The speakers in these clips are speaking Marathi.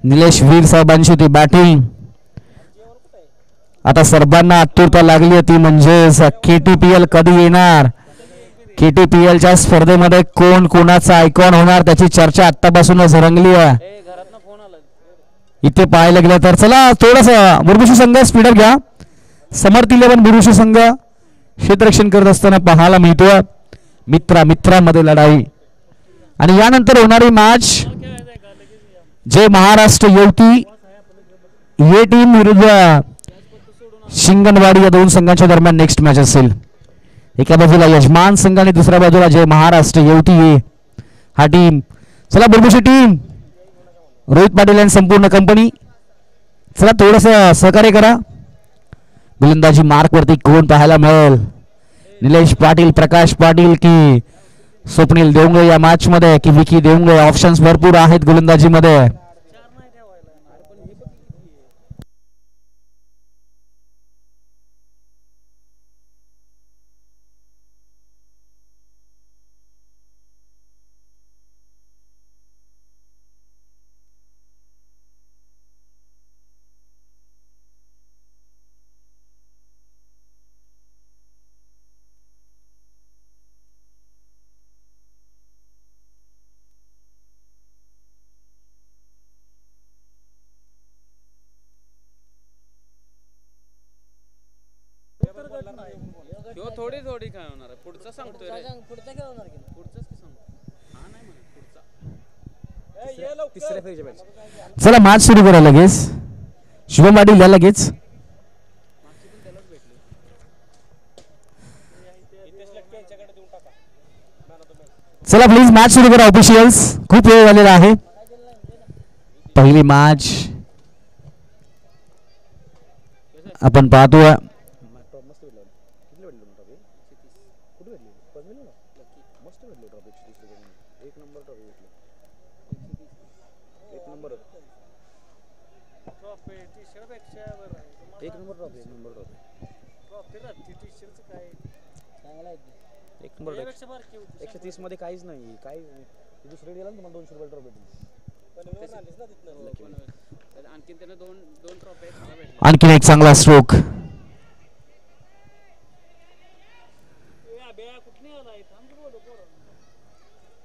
निलेश वीर साहेबांची ती बॅटिंग आता सर्वांना आतुरता लागली होती, म्हणजेच KTPL कधी येणार, KTPLच्या स्पर्धेमध्ये कोण कोणाचा आयकॉन होणार त्याची चर्चा आतापासूनच रंगली आहे. इथे पाहायला गेलं तर चला थोडंसं बुरबुशी संघ स्पीडअप घ्या. समर्थ 11 बुरबुशी संघ क्षेत्ररक्षण करत असताना पाहायला मिळतोय. मित्रामध्ये लढाई आणि यानंतर होणारी मॅच जे महाराष्ट्र युवती ये टीम विरुद्ध शिंगणवाडी या दोन संघांच्या दरम्यान नेक्स्ट मॅच असेल. एका बाजूला यजमान संघ आणि दुसऱ्या बाजूला जय महाराष्ट्र युवती हा टीम. चला बुरबुशी टीम, रोहित पाटील आणि संपूर्ण कंपनी चला थोडस सहकार्य करा. गोलंदाजी मार्क वरती कोण पाहायला मिळेल, निलेश पाटील, प्रकाश पाटील की स्वप्नील देवंगे या मॅच मध्ये की विकी देवंगे. ऑप्शन्स भरपूर आहेत गोलंदाजी मध्ये. थोडी काय होणार पुढचं सांगतोय पुढचं काय होणार की पुढचंच की सांगतो हा नाही म्हणत पुढचा तिसऱ्या फेरीच्या मॅच. चला मॅच सुरू करा लगेच. शुभम पाटील या लगेच. चला प्लीज मॅच सुरू करा ऑफिशियल्स, खूप वेळ झालेला आहे. पहिली मॅच आपण पाहतोय. मध्ये काहीच नाही, काय दुसरे गेला ना 200 रुपये ट्रॉफी आणखी त्याने दोन ट्रॉफी. आणखीन एक चांगला स्ट्रोक.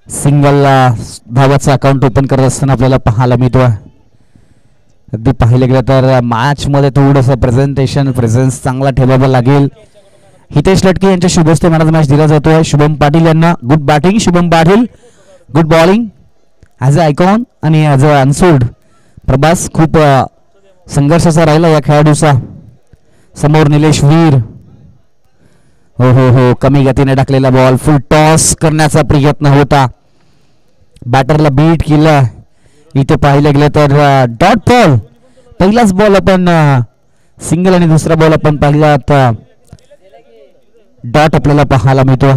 सिंगलला धावाचा अकाउंट ओपन करत असताना आपल्याला पाहायला मिळतोय. अगदी पाहिलं गेलं तर मॅच मध्ये थोडंसं प्रेझेन्स चांगला ठेवावा लागेल. हितेश लटके यांच्या शुभस्ते मॅन ऑफ द मॅच दिला जातोय शुभम पाटील यांना. Good batting Shubham Patil, good bowling as a icon आणि ॲज अ अनसोल्ड. प्रभास खूप संघर्षाचा राहिला या खेळाडूचा. समोर निलेश वीर. हो हो हो, कमी गतीने टाकलेला बॉल, फुल टॉस करण्याचा प्रयत्न होता, बॅटरला बीट केला. इथे पाहिलं गेलं तर डॉट बॉल. पहिलाच बॉल आपण सिंगल आणि दुसरा बॉल आपण पाहिला आता डॉट आपल्याला पाहायला मिळतो.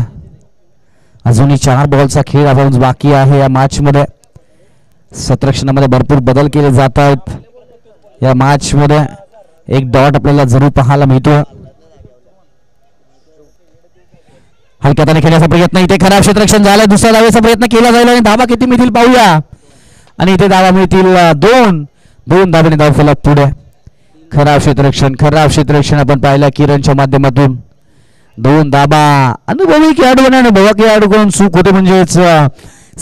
अजूनही 4 बॉलचा खेळ आपण बाकी आहे या मॅच मध्ये. क्षेत्ररक्षणामध्ये भरपूर बदल केले जात आहेत या मॅच मध्ये. एक डॉट आपल्याला जरूर पाहायला मिळतो. हलक्याने खेळण्याचा प्रयत्न, इथे खराब क्षेत्ररक्षण झालं. दुसऱ्या धावेचा प्रयत्न केला जाईल आणि धावा किती मिळतील पाहूया. आणि इथे धावा मिळतील 2 धावेने धावफलक पुढे. खराब क्षेत्ररक्षण आपण पाहिलं किरणच्या माध्यमातून. 2 धाबा. अनुभवी खेळाडूकडून चूक होते, म्हणजेच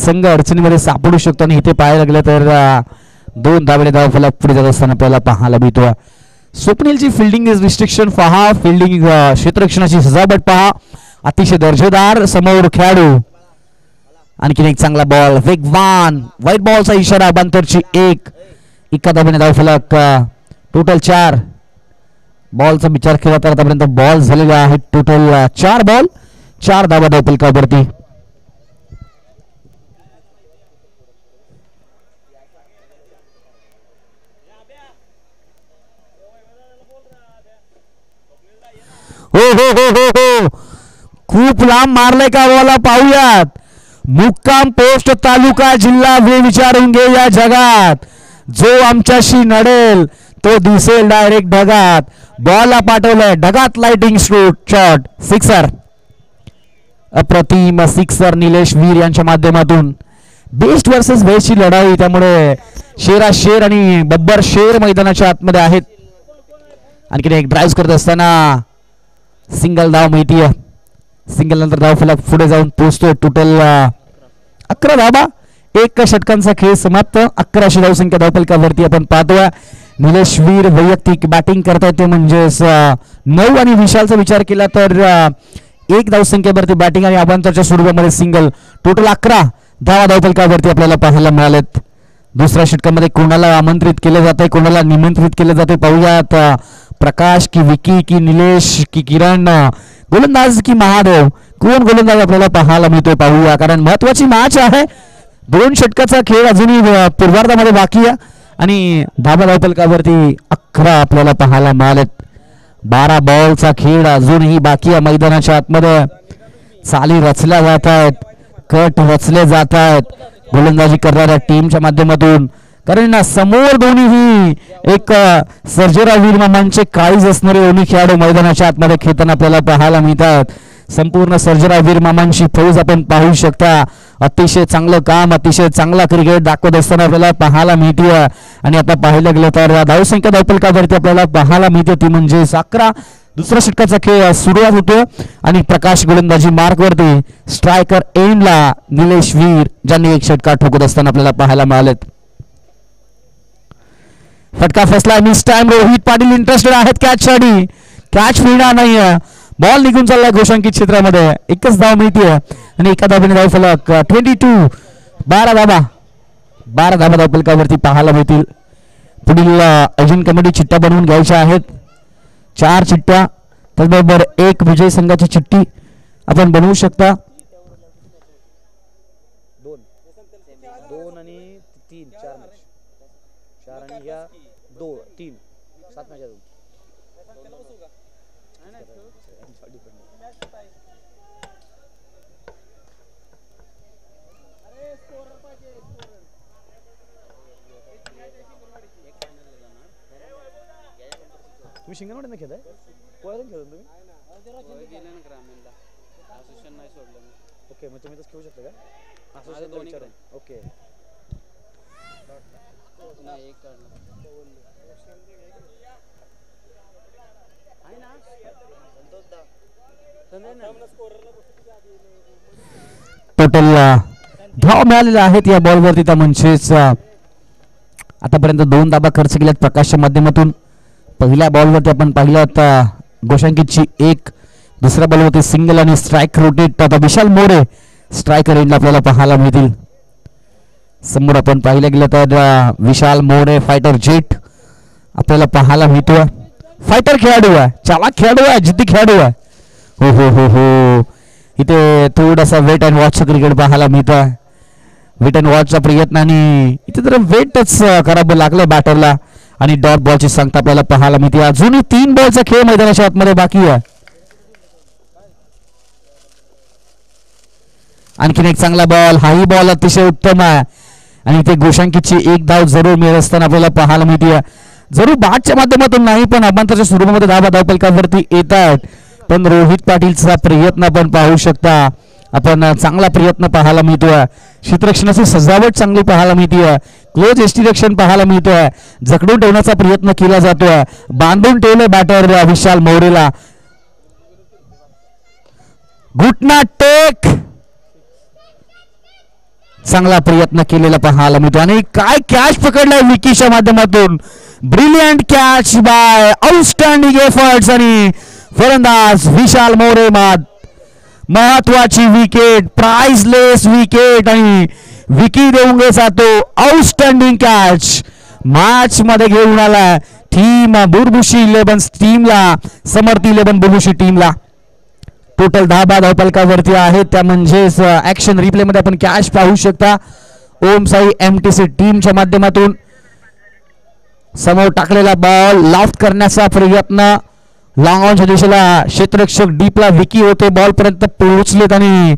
संघ अडचणीमध्ये सापडू शकतो. आणि इथे पाहायला गेलं तर 2 धावेने धावफलक पुढे जात असताना आपल्याला पाहायला मिळतो. स्वप्नीलची फिल्डिंग इज रिस्ट्रिक्शन पहा, फिल्डिंग क्षेत्ररक्षणाची सजावट पहा, अतिशय दर्जेदार समोर खेळाडू. आणखीन एक चांगला बॉल, वेगवान व्हाईट बॉलचा इशारा. बांतरची 1, एका धावेने धावफलक. टोटल 4 बॉलचा विचार केला तर आतापर्यंत बॉल झालेला आहे टोटल 4 बॉल 4 धावा धावफलकावरती. हो हो हो हो हो, खूप लांब मारले का बॉल पाहूयात. मुक्काम पोस्ट तालुका जिल्हा वे विचारून घे या जगात. जो आमच्याशी नडेल तो दिसेल डायरेक्ट ढगात. बॉल पाठवलाय ढगात, लाइटिंग शॉट, सिक्सर. अप्रतिम सिक्सर निलेश वीर यांच्या माध्यमातून. बेस्ट वर्सेस बेस्टची लढाई, त्यामुळे शेरा शेर आणि बब्बर शेर मैदानाच्या आतमध्ये आहेत. आणखीन एक ड्राईव्ह करत असताना सिंगल धाव मिळतीये. सिंगल नंतर धाव फलक पुढे जाऊन पोहोचतोय. टोटल 11 धावा, 1 षटकांचा खेळ समाप्त. 11शी धावसंख्या धावफलकावरती आपण पाहतोय. निलेश वीर वैयक्तिक बॅटिंग करतायत, ते म्हणजेच 9 आणि विशालचा विचार केला तर 1 धावसंख्येवरती बॅटिंग आणि अवांतरच्या स्वरूपामध्ये सिंगल. टोटल 11 धावा धावफलकावरती आपल्याला पाहायला मिळालेत. दुसऱ्या षटकामध्ये कोणाला आमंत्रित केलं जात आहे, कोणाला निमंत्रित केलं जाते पाहूयात. प्रकाश की विकी की निलेश की किरण, गोलंदाज की महादेव, कोण गोलंदाज आपल्याला पाहायला मिळतोय पाहूया. कारण महत्वाची मॅच आहे. 2 षटकाचा खेळ अजूनही पूर्वार्धामध्ये बाकी आहे आणि धाबा धावफलकावरती 11 आपल्याला पाहायला मिळालेत. 12 बॉलचा खेळ अजूनही बाकी आहे. मैदानाच्या आतमध्ये चाली रचल्या जात आहेत, कट रचले जात आहेत गोलंदाजी करणाऱ्या टीमच्या माध्यमातून. कारण समोर दोन्हीही एक सर्जेराव मामांचे काळीज असणारे दोन्ही खेळाडू मैदानाच्या आतमध्ये खेळताना आपल्याला पाहायला मिळतात. संपूर्ण सर्जेराव मामांची फौज आपण पाहू शकता. अतिशय चांगलं काम, अतिशय चांगला क्रिकेट दाखवत असताना आपल्याला पाहायला मिळते. आणि आता पाहायला गेलं तर धावसंख्या धावफलकावरती आपल्याला पाहायला मिळते ती म्हणजे 11. दुसऱ्या षटकाचा खेळ सुरुवात होतो आणि प्रकाश गोलंदाजी मार्कवरती. स्ट्रायकर एंडला निलेश वीर ज्यांनी 1 षटका ठोकत असताना आपल्याला पाहायला मिळालेत. फटका फसला, miss time. Rohit Patil interested आहेत कॅचसाठी, कॅच मिळणार नाही. बॉल निघून चाललाय घोषांकित क्षेत्रामध्ये. 1च धाव मिळते आणि 1 धावेने धाव फलक 22. 12 धावा धावफलकावरती पाहायला मिळतील. पुढील अजून कमिटी चिठ्ठ्या बनवून घ्यायच्या आहेत. 4 चिठ्ठ्या, त्याचबरोबर 1 विजय संघाची चिठ्ठी आपण बनवू शकता. 2 आणि 3 4 मॅच, 4 आणि या 2 3 7 मॅच अजून. तुम्ही शिंगणवाडीनं खेळताय? कोणाला खेळता तुम्ही? ओके, मग तुम्ही तसं खेळू शकता का? ओके. टोटल धाव मिळालेल्या आहेत या बॉलवरती. त्या म्हणजेच आतापर्यंत 2 धाबा खर्च केल्यात प्रकाशच्या माध्यमातून. पहिल्या बॉलवरती आपण पाहिलं घोषांकितची 1, दुसऱ्या बॉलवरती सिंगल आणि स्ट्राईक रोटेट. आता विशाल मोरे स्ट्रायकर एंडला आपल्याला पाहायला मिळतील. समोर आपण पाहिलं गेलं तर विशाल मोरे फायटर जेट आपल्याला पाहायला मिळतोय. फायटर खेळाडू आहे, चालाक खेळाडू आहे, जिद्दी खेळाडू आहे. हो हो हो हो, इथे थोडासा वेट अँड वॉचचं क्रिकेट पाहायला मिळतं. वेट अँड वॉचचा प्रयत्न आणि इथे जरा वेटच करावं लागलं बॅटरला आणि डॉट बॉलची संख्या आपल्याला पाहायला मिळते. अजूनही 3 बॉलचा खेळ मैदानाच्या आतमध्ये बाकी आहे. आणखीन एक चांगला बॉल, हाही बॉल अतिशय उत्तम आहे आणि इथे घोषांकितची 1 धाव जरूर मिळत असताना आपल्याला पाहायला मिळते. जरूर बॅटच्या माध्यमातून नाही पण अभ्यंतराच्या स्वरूपामध्ये धावफलकावरती येत आहेत. पण रोहित पाटीलचा प्रयत्न आपण पाहू शकता. आपण चांगला प्रयत्न पाहायला मिळतोय. क्षेत्ररक्षणाची सजावट चांगली पाहायला मिळते. क्लोज एस्टिरेक्शन पाहायला मिळतोय. जखडून ठेवण्याचा प्रयत्न केला जातोय. बांधून ठेवले बॅटर विशाल मोरेला. घुटना टेक, चांगला प्रयत्न केलेला पाहायला मिळतो आणि काय कॅच पकडलाय विकीच्या माध्यमातून. Brilliant catch by, outstanding efforts आणि फलंदाज विशाल मोरे. महत्वाची विकेट, प्राइसलेस विकेट आणि विकी देऊंगेचा तो आउटस्टँडिंग कॅच मॅच मध्ये घेऊन आला टीम बुरबुशी 11 टीमला, समर्थ 11 बुरबुशी टीमला. टोटल 10 बाद धावफलकावरती आहेत. त्या म्हणजेच ऍक्शन रिप्ले मध्ये आपण कॅच पाहू शकता. ओम साई एमटीसी टीमच्या माध्यमातून समोर टाकलेला बॉल लॉफ्ट करण्याचा प्रयत्न. लॉंगॉनच्या दिशेला क्षेत्ररक्षक डीपला विकी होते, बॉल पर्यंत पोहोचलेत आणि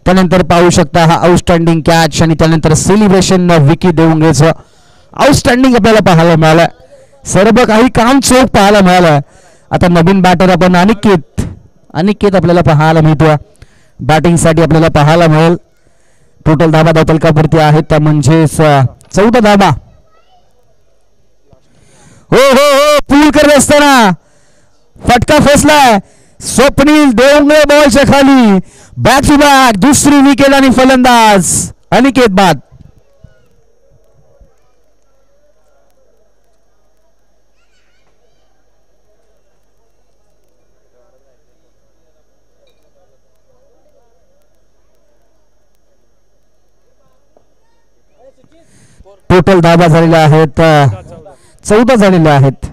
त्यानंतर पाहू शकता हा आउटस्टँडिंग कॅच आणि त्यानंतर सेलिब्रेशन विकी देऊंगेचं आउटस्टँडिंग आपल्याला पाहायला मिळालं. सर्व काही काम चोख पाहायला मिळालं. आता नवीन बॅटर आपण अनिकेत आपल्याला पाहायला मिळतोय. बॅटिंग साठी आपल्याला पाहायला मिळेल. टोटल धाबा धावफलकावरती आहेत त्या म्हणजेच 14 धाबा. हो हो हो पूल करत असताना फटका फसलाय. स्वप्नील देवंगळे बॉलच्या खाली. बॅक टू बॅक दुसरी विकेट आणि फलंदाज अनिकेत बाद. टोटल धाबा झालेल्या आहेत 14 झालेले आहेत.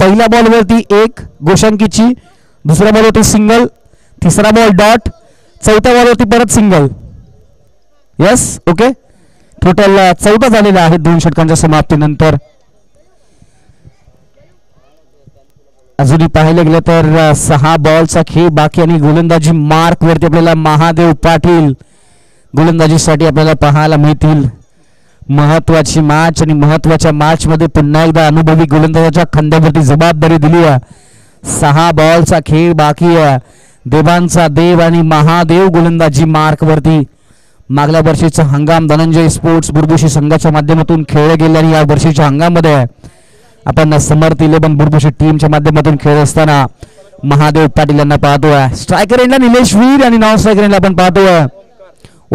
पहिल्या बॉलवरती 1 गोशांकीची, दुसऱ्या बॉलवरती सिंगल, तिसरा बॉल डॉट, चौथ्या बॉलवरती परत सिंगल. Yes okay. टोटल 14 झालेले आहेत 2 षटकांच्या समाप्तीनंतर. अजूनही पाहायला गेलं तर 6 बॉलचा खेळ बाकी आणि गोलंदाजी मार्क वरती आपल्याला महादेव पाटील गोलंदाजीसाठी आपल्याला पाहायला मिळतील. महत्वाची मॅच आणि महत्वाच्या मॅच मध्ये पुन्हा एकदा अनुभवी गोलंदाजाच्या खांद्यावरती जबाबदारी दिली आहे. 6 बॉलचा खेळ बाकी आहे. देवांचा देव आणि महादेव गोलंदाजी मार्क वरती. मागल्या वर्षीचा हंगाम धनंजय स्पोर्ट्स बुरबुशी संघाच्या माध्यमातून खेळले गेले आणि या वर्षीच्या हंगामध्ये आपण समर्थ 11 बुरबुशी टीमच्या माध्यमातून खेळत असताना महादेव पाटील यांना पाहतोय. स्ट्रायकर एंडला निलेश वीर आणि नॉन स्ट्रायकर एंडला आपण पाहतोय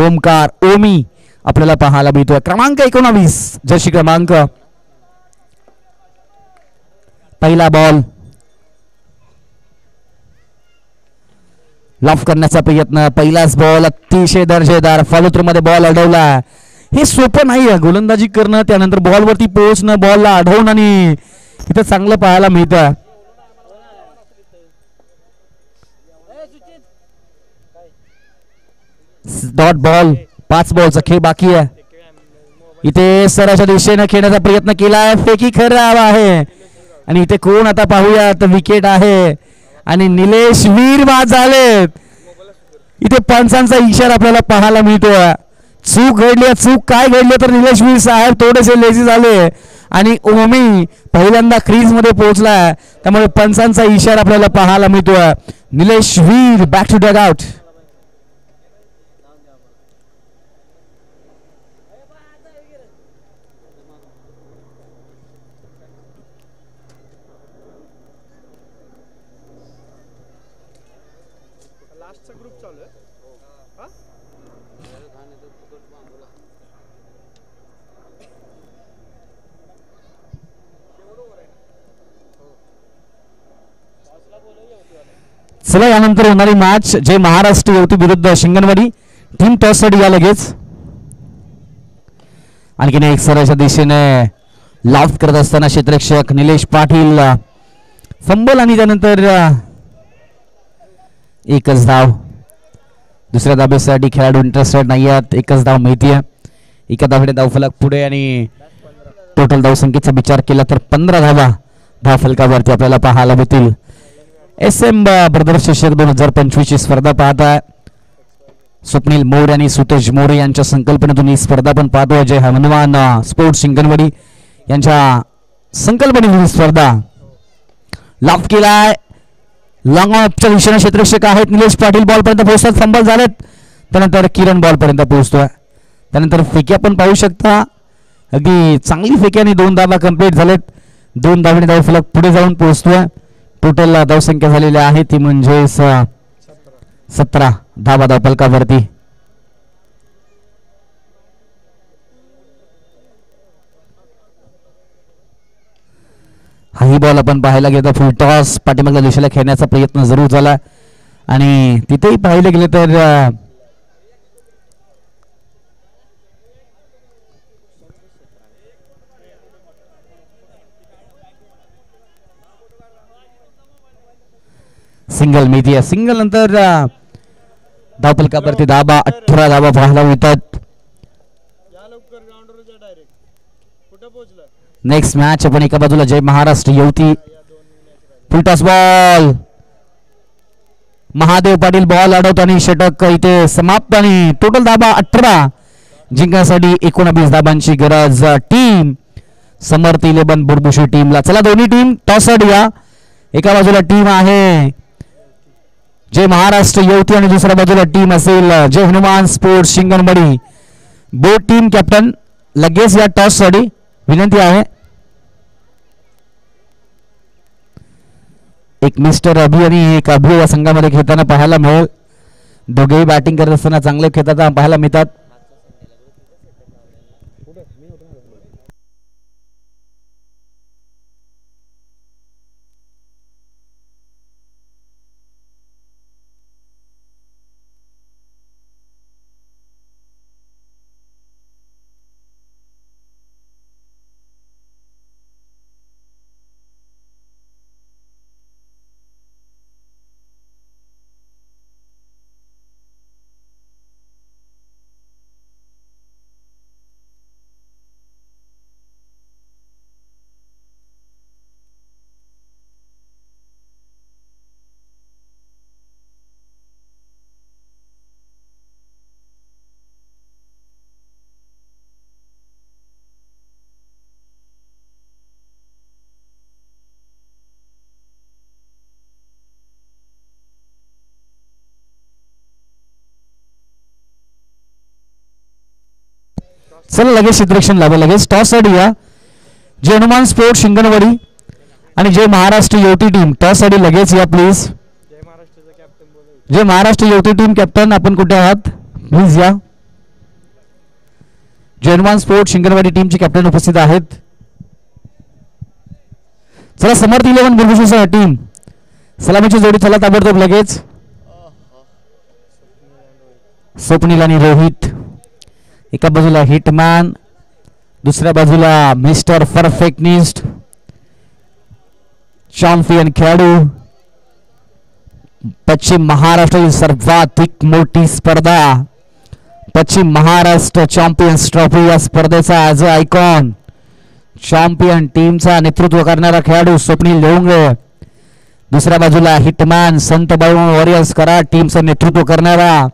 ओमकार ओमी आपल्याला पाहायला मिळतोय. क्रमांक 19 जर्सी क्रमांक. पहिला बॉल लॉफ करण्याचा प्रयत्न. पहिलाच बॉल अतिशय दर्जेदार फॉलोथ्रू बॉल अडवला. हे सोपं नाही आहे गोलंदाजी करणं, त्यानंतर बॉलवरती पोहोचणं, बॉलला अडवणं आणि इथं चांगलं पाहायला मिळतं. Dot ball. 5 बॉलचा खेळ बाकी आहे. इथे सराच्या दिशेने खेळण्याचा प्रयत्न केलाय. फेकी खराब आहे आणि इथे कोण आता पाहूयात विकेट आहे आणि निलेश वीर बाद झालेत. इथे पंचांचा इशारा आपल्याला पाहायला मिळतोय. चूक घडली. चूक काय घडली तर निलेश वीर साहेब थोडेसे लेझी झाले आणि ओमी पहिल्यांदा क्रीज मध्ये पोहोचलाय, त्यामुळे पंचांचा इशारा आपल्याला पाहायला मिळतोय. निलेश वीर बॅक टू डग आउट. चला यानंतर होणारी मॅच जय महाराष्ट्र युवती विरुद्ध शिंगणवाडी. टीम टॉस साठी या लगेच. आणखीन एक सराच्या दिशेने लॉफ्ट करत असताना क्षेत्ररक्षक निलेश पाटील फंबल आणि त्यानंतर एकच धाव. दुसऱ्या धाब्यासाठी खेळाडू इंटरेस्टेड नाही आहेत. एकच धाव मिळतीये. एका धावेने धावफलक पुढे आणि टोटल धावसंख्येचा विचार केला तर 15 धावा धावफलकावरती आपल्याला पाहायला मिळतील. SM ब्रदर्स चषक 2025 ची स्पर्धा पाहताय. स्वप्नील मोरे आणि सुतेज मोरे यांच्या संकल्पनेतून ही स्पर्धा पण पाहतोय. जय हनुमान स्पोर्ट्स शिंगणवाडी यांच्या संकल्पनेतून ही स्पर्धा. लॉफ्ट केलाय. लॉंग ऑफच्या दिशेने क्षेत्ररक्षक आहेत निलेश पाटील बॉल पर्यंत पोहोचतात. फंबल झालेत. त्यानंतर किरण बॉल पर्यंत पोहोचतोय. त्यानंतर फेक्या पण पाहू शकता. अगदी चांगली फेक्याने 2 धावा कंप्लीट झालेत. 2 धावेने धावफलक पुढे जाऊन पोहोचतोय. टोटल धावसंख्या झालेली आहे ती म्हणजे 17 धावा धावफलकावरती. हाही बॉल आपण पाहायला गेलं तर फुल टॉस पाठीमागल्या दिशेला खेळण्याचा प्रयत्न जरूर झाला आणि तिथेही पाहायला गेले तर सिंगल मिळते. सिंगल नंतर धावफलकावरती 18 धावा पाहायला मिळतात. नेक्स्ट मॅच आपण एका बाजूला Jai Maharashtra Yuvati full toss ball. Mahadev Patil ball अडवताना षटक इथे समाप्त आणि टोटल धावा 18. जिंकण्यासाठी 19 धाबांची गरज टीम समर्थ 11 बुरबुशी टीमला. चला दोन्ही टीम टॉस या. एका बाजूला टीम आहे जय महाराष्ट्र युवती आणि दुसऱ्या बाजूला टीम असेल Jai Hanuman sports Shinganwadi. Both team captain लगेच या टॉस साठी विनंती आहे. एक मिस्टर अभि आणि एक अभि या संघामध्ये खेळताना पाहायला मिळेल. दोघेही बॅटिंग करत असताना चांगले खेळताना पाहायला मिळतात. चला लगेच क्षेत्ररक्षण लावा. लगेच टॉस साठी या जय हनुमान स्पोर्ट्स शिंगणवाडी आणि जय महाराष्ट्र युवती टीम टॉस साठी लगेच या प्लीज. जय महाराष्ट्र युवती टीम कॅप्टन आपण कुठे आहात प्लीज या. जय हनुमान स्पोर्ट्स शिंगणवाडी टीमचे कॅप्टन उपस्थित आहेत. चला समर्थ 11 बिरभूषण टीम सलामीची जोडी चला ताबडतोब लगेच. स्वप्नील आणि रोहित एका बाजूला हिटमॅन दुसऱ्या बाजूला मिस्टर परफेक्टनिस्ट चॅम्पियन खेळाडू. पश्चिम महाराष्ट्रातील सर्वाधिक मोठी स्पर्धा पश्चिम महाराष्ट्र चॅम्पियन्स ट्रॉफी या स्पर्धेचा ॲज अ आयकॉन चॅम्पियन टीमचा नेतृत्व करणारा खेळाडू स्वप्नील देवंगे. दुसऱ्या बाजूला हिटमॅन संत बळवंत वॉरियर्स कराड टीमचं नेतृत्व करणारा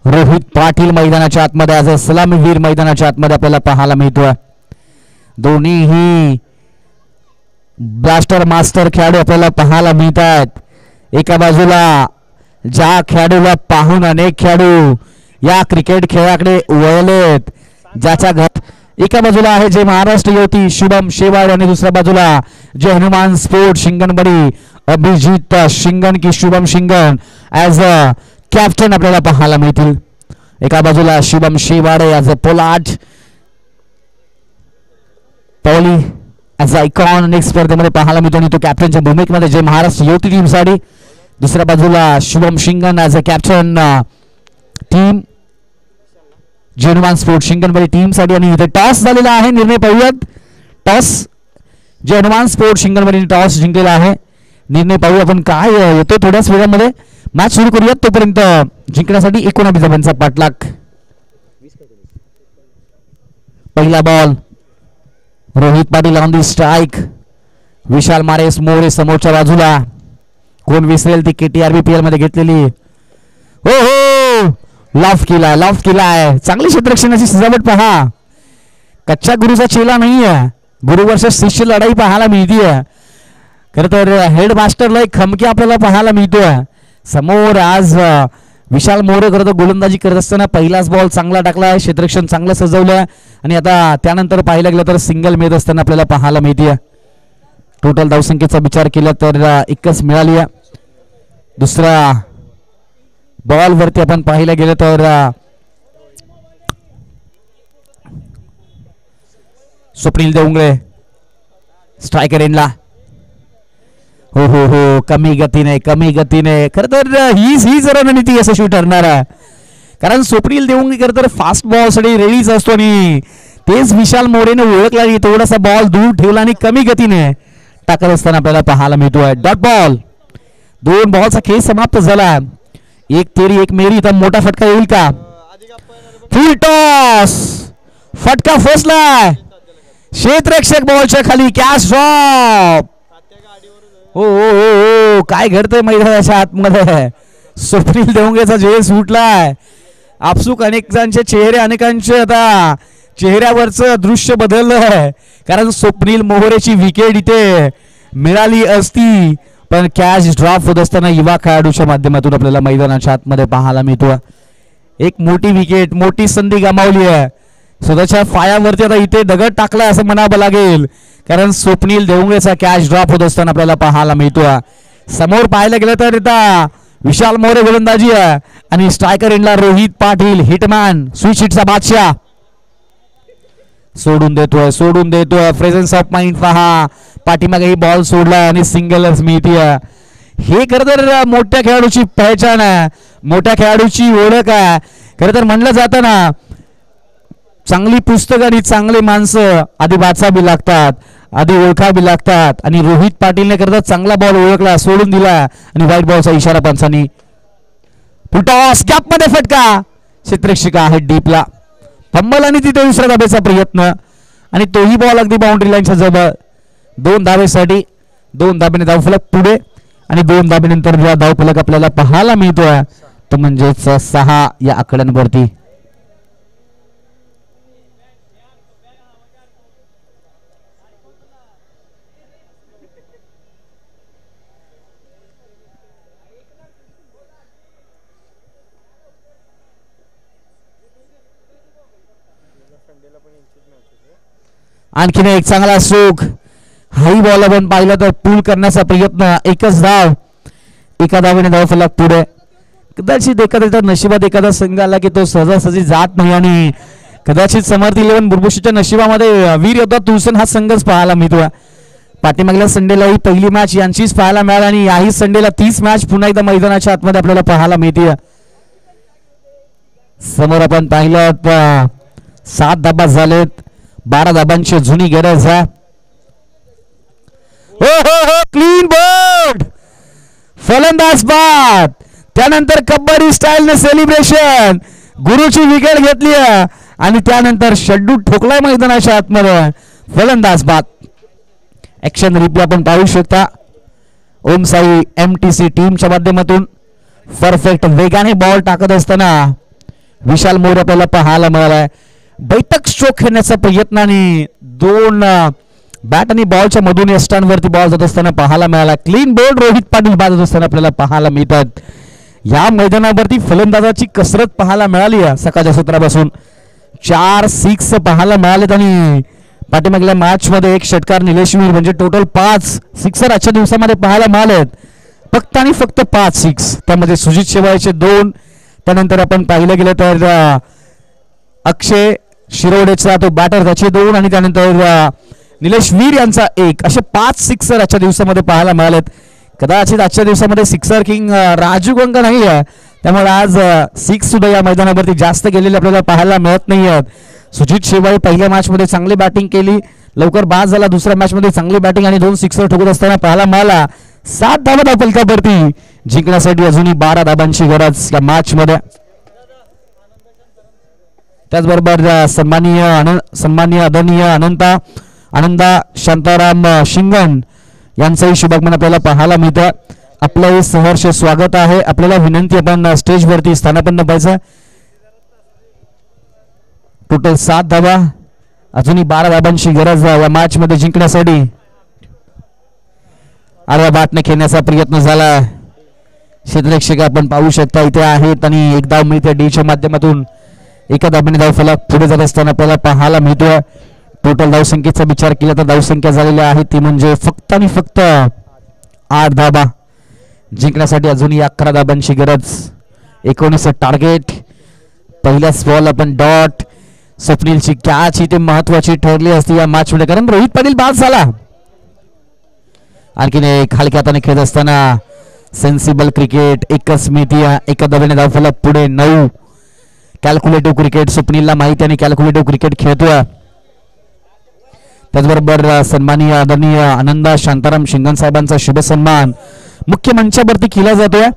रोहित पाटील मैदानाच्या आतमध्ये आज सलामीवीर मैदानाच्या आतमध्ये आपल्याला पाहायला मिळतोय. दोन्हीही ब्लास्टर मास्टर खेळाडू आपल्याला पाहायला मिळतात. एका बाजूला ज्या खेळाडूला पाहून अनेक खेळाडू या क्रिकेट खेळाकडे वळलेत ज्याच्या घर एका बाजूला आहे जय महाराष्ट्र युवती शुभम शेवाड आणि दुसऱ्या बाजूला जय हनुमान स्पोर्ट शिंगणवाडी अभिजित शिंगण की Shubham Shingan as a captain आपल्याला पाहायला मिळतील. एका बाजूला Shubham Shewade as a Pollard Polly as a icon next स्पर्धेमध्ये पाहायला मिळतो आणि तो कॅप्टनच्या भूमिकेमध्ये जय महाराष्ट्र युवती टीमसाठी. दुसऱ्या बाजूला Shubham Shingan as a captain team Jai Hanuman sport Shinganwadi टीमसाठी. आणि इथे टॉस झालेला आहे. निर्णय पाहूयात. Toss Jai Hanuman sport Shinganwadi toss जिंकलेला आहे. निर्णय पाहूया आपण काय येतो थोड्याच वेळामध्ये. मॅच सुरू करूयात तोपर्यंत जिंकण्यासाठी 19 धावांचा पाठलाग. पहिला ball Rohit Patil on the strike. Vishal मारेस मोरे समोरच्या बाजूला. कोण विसरेल ती KTR BPL मध्ये घेतलेली. हो हो लॉफ केलाय चांगली क्षेत्ररक्षणाची सजावट पहा. कच्च्या गुरुचा चेला नाहीये. गुरु वर्सेस शिष्य लढाई पाहायला मिळतीये. खरं तर हेडमास्टरला एक खमकी आपल्याला पाहायला मिळतोय. समोर आज विशाल मोरे खरं तर गोलंदाजी करत असताना पहिलाच बॉल चांगला टाकला. क्षेत्ररक्षण चांगलं सजवलंय आणि आता त्यानंतर पाहायला गेलं तर सिंगल मिळत असताना आपल्याला पाहायला मिळते. टोटल धावसंख्येचा विचार केला तर एकच मिळाली आहे. दुसरा बॉल वरती आपण पाहायला गेलं तर स्वप्नील देवंगे स्ट्रायकर एंडला. हो हो हो कमी गतीने खरं तर हीच रणनीती यशस्वी ठरणार आहे. कारण स्वप्नील देवंगे खरं तर फास्ट बॉल साठी रेडीच असतो आणि तेच विशाल मोरेने ओळखला थोडासा बॉल दूर ठेवला आणि कमी गतीने टाकत असताना आपल्याला पाहायला मिळतोय. Dot ball. 2 बॉलचा खेळ समाप्त झाला. एक तेरी एक मेरी. तर मोठा फटका येईल का. फुल टॉस फटका फसलाय. क्षेत्ररक्षक बॉलच्या खाली कॅच ड्रॉप. हो हो हो काय घडतंय मैदानाच्या आतमध्ये. स्वप्नील देवंगेचा झेल सुटलाय. आपसूक अनेकांचे चेहरे अनेकांचे आता चेहऱ्यावरचं दृश्य बदललंय. कारण स्वप्नील मोहरेची विकेट इथे मिळाली असती पण कॅच ड्रॉप होत असताना युवा खेळाडूच्या माध्यमातून आपल्याला मैदानाच्या आतमध्ये पाहायला मिळतो. एक मोठी विकेट, मोठी संधी गमावली आहे. स्वतःच्या पायावरती आता इथे दगड टाकलाय असं म्हणावं लागेल, कारण स्वप्नील देवंगेचा कॅच ड्रॉप होत असताना आपल्याला पाहायला मिळतो. समोर पाहायला गेलं तर इथं विशाल मोरे गोलंदाजी आहे आणि स्ट्रायकर एंडला रोहित पाटील हिटमॅन स्विच हिटचा बादशाह सोडून देतोय. प्रेझेन्स ऑफ माइंड पहा, पाठीमागे ही बॉल सोडला आणि सिंगलच मिळतीये. हे खरं तर मोठ्या खेळाडूची पहचान आहे, मोठ्या खेळाडूची ओळख आहे. खरं तर म्हणलं जातं ना, चांगली पुस्तकं आणि चांगली माणसं आधी वाचावी लागतात, आधी ओळखावी लागतात. आणि रोहित पाटीलने खरं तर चांगला बॉल ओळखला, सोडून दिला आणि व्हाईट बॉलचा इशारा पंचांनी. फुटॉस गॅप मध्ये फटका, क्षेत्ररक्षक आहे डीपला. फंबल आणि तिथे दुसऱ्या धाब्याचा प्रयत्न आणि तोही बॉल अगदी बाउंड्री लाईनच्या जवळ. 2 धावेसाठी 2 धाब्याने धावफलक पुढे आणि 2 धाब्यानंतर जो धावफलक आपल्याला पाहायला मिळतोय तो म्हणजेच 6 या आकड्यांवरती. आणखीन एक चांगला स्ट्रोक, हाई बॉल आपण पाहिलं तर पूल करण्याचा प्रयत्न. एकच धाव, एका धावेने धावफलक पुढे. कदाचित एखाद्या नशिबात एखादा संघ आला की तो सहजासहजी जात नाही आणि कदाचित समर्थ 11 बुरबुशीच्या नशिबामध्ये वीर योद्धा तुळसन हा संघच पाहायला मिळतो. पाठीमागल्या संडेला ही पहिली मॅच यांचीच पाहायला मिळाली आणि याही संडेला 30 मॅच पुन्हा एकदा मैदानाच्या आतमध्ये आपल्याला पाहायला मिळते. समोर आपण पाहिलं 7 धाबा झालेत, 12 धाबांची जुनी गरज आहे. हो क्लीन बोर्ड, फलंदाज बाद. त्यानंतर कबड्डी स्टाईलने सेलिब्रेशन, गुरुची विकेट घेतली आणि त्यानंतर शड्डू ठोकलाय मैदानाच्या आतमध्ये. फलंदाज बाद. ऍक्शन रिप्ले आपण पाहू शकता. ओम साई MTC टीमच्या माध्यमातून परफेक्ट वेगाने बॉल टाकत असताना विशाल मोरे आपल्याला पाहायला मिळालाय. बैठक स्ट्रोक खेळण्याचा प्रयत्न आणि 2 बॅट आणि बॉलच्या मधून यष्टांवरती बॉल जात असताना पाहायला मिळाला. क्लीन बोर्ड रोहित पाटील बाद होत असताना आपल्याला पाहायला मिळतात. या मैदानावरती फलंदाजाची कसरत पाहायला मिळाली आहे. सकाळच्या सत्रापासून 4 6 पाहायला मिळालेत आणि पाठीमागल्या मॅच मध्ये 1 षटकार निलेश वीर, म्हणजे टोटल 5 सिक्सर आजच्या दिवसामध्ये पाहायला मिळालेत. फक्त आणि फक्त 5 6, त्यामध्ये सुजित शेवाळचे 2, त्यानंतर आपण पाहिलं गेलं तर अक्षय शिरोडेचा तो बॅटर त्याचे 2 आणि त्यानंतर निलेश वीर यांचा 1, असे 5 सिक्सर आजच्या दिवसामध्ये पाहायला मिळालेत. कदाचित आजच्या दिवसामध्ये सिक्सर किंग राजू गंगा नाही आहे, त्यामुळे आज 6 सुद्धा या मैदानावरती जास्त गेलेले आपल्याला पाहायला मिळत नाही आहेत. सुजित शेवाळे पहिल्या मॅच मध्ये चांगली बॅटिंग केली, लवकर बाद झाला. दुसऱ्या मॅच मध्ये चांगली बॅटिंग आणि 2 सिक्सर ठोकत असताना पाहायला मिळाला. 7 धावा धावफलकावरती जिंकण्यासाठी अजूनही 12 धाबांची गरज या मॅच मध्ये. त्याचबरोबर सन्माननीय आदरणीय आनंदा शांताराम शिंगण यांचंही शुभागमन आपल्याला पाहायला मिळतं. आपलं सहर्ष स्वागत आहे. आपल्याला विनंती, आपण स्टेजवरती स्थानापन्न व्हायचं. टोटल 7 धावा, अजूनही 12 धाबांची गरज या मॅच मध्ये जिंकण्यासाठी. आडव्या बॅटने खेळण्याचा प्रयत्न झाला. क्षेत्ररक्षक आपण पाहू शकता इथे आहेत आणि 1 धाव मिळते डीच्या माध्यमातून. एका धाब्याने धावफलक पुढे जात असताना आपल्याला पाहायला मिळतोय. टोटल धावसंख्येचा विचार केला तर धावसंख्या झालेल्या आहे ती म्हणजे फक्त आणि फक्त 8 धाबा. जिंकण्यासाठी अजूनही 11 धाबांची गरज. 19 टार्गेट. पहिल्याच बॉल आपण डॉट. स्वप्नीलची कॅच इथे महत्वाची ठरली असती या मॅच मध्ये, कारण रोहित पाटील बाद झाला. आणखीन एक हलक्या हाताने खेळत असताना सेन्सिबल क्रिकेट. एकच मिती, एका धाब्याने धावफलक पुढे 9. कॅल्क्युलेटिव्ह क्रिकेट स्वप्नीलला माहिती आणि कॅल्क्युलेटिव्ह क्रिकेट खेळतोय. त्याचबरोबर सन्माननीय आदरणीय आनंदा शांताराम शिंगण साहेबांचा शुभ सन्मान मुख्य मंचावरती केला जातोय.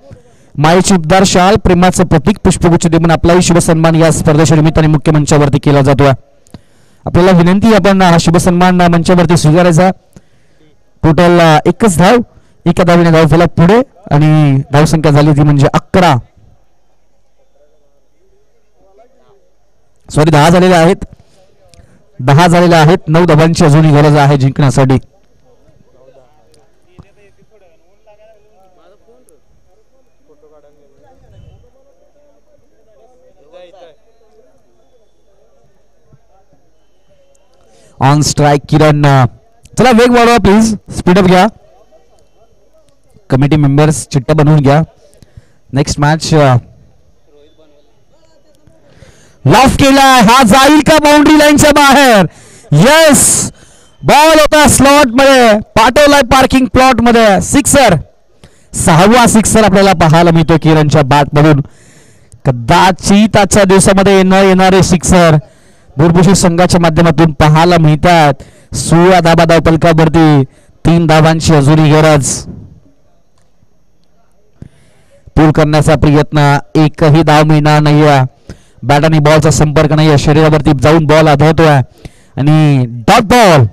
मायेची उबदार शाल, प्रेमाचं प्रतीक पुष्पगुच्छ देऊन आपलाही शुभ सन्मान या स्पर्धेच्या निमित्ताने मुख्य मंचावरती केला जातोय. आपल्याला विनंती, आपण हा शुभ सन्मान मंचावरती स्वीकारायचा. टोटल 1च धाव, एका धावेने धावफलक पुढे आणि धावसंख्या झाली ती म्हणजे 11. 10 झालेल्या आहेत. 10 झालेल्या आहेत. 9 धाबांची अजूनही गरज आहे जिंकण्यासाठी. ऑन स्ट्राईक किरण. चला वेग वाढवा प्लीज, स्पीडअप घ्या. कमिटी मेंबर्स चिट्ट्या बनवून घ्या. नेक्स्ट मॅच लॉफ केलाय, हा जाईल का बाउंड्री लाईनच्या बाहेर. येस, बॉल होता स्लॉट मध्ये, पाठवलाय पार्किंग प्लॉट मध्ये. सिक्सर, 6वा सिक्सर आपल्याला पाहायला मिळतो किरणच्या बॅट मधून. कदाचित आजच्या दिवसामध्ये न येणारे सिक्सर बुरबुशी संघाच्या माध्यमातून पाहायला मिळतात. 16 धाबा धावपलकावरती, 3 धावांची अजूनही गरज. पूल करण्याचा प्रयत्न, एकही धाव मिळणार नाहीये. बॅट आणि बॉलचा संपर्क नाहीये, शरीरावरती जाऊन बॉल आदळतोय आणि डॉट बॉल.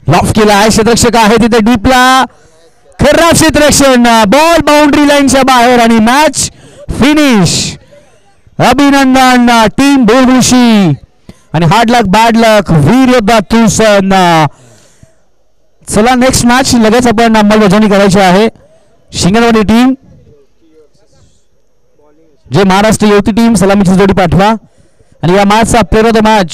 लॉफ केला आहे, क्षेत्ररक्षक आहे तिथे डीपला. खराब क्षेत्ररक्षण, बॉल बाउंड्री लाईनच्या बाहेर आणि मॅच फिनिश. अभिनंदन टीम बुरबुशी. आणि हार्ड लक बॅड लक वीर योद्धा तुसन. चला नेक्स्ट मॅच लगेच आपण अंमलबजावणी करायची आहे. शिंगणवाडी टीम जे महाराष्ट्र युवती टीम सलामीची जोडी पाठवा. आणि या मॅचचा प्लेयर ऑफ द मॅच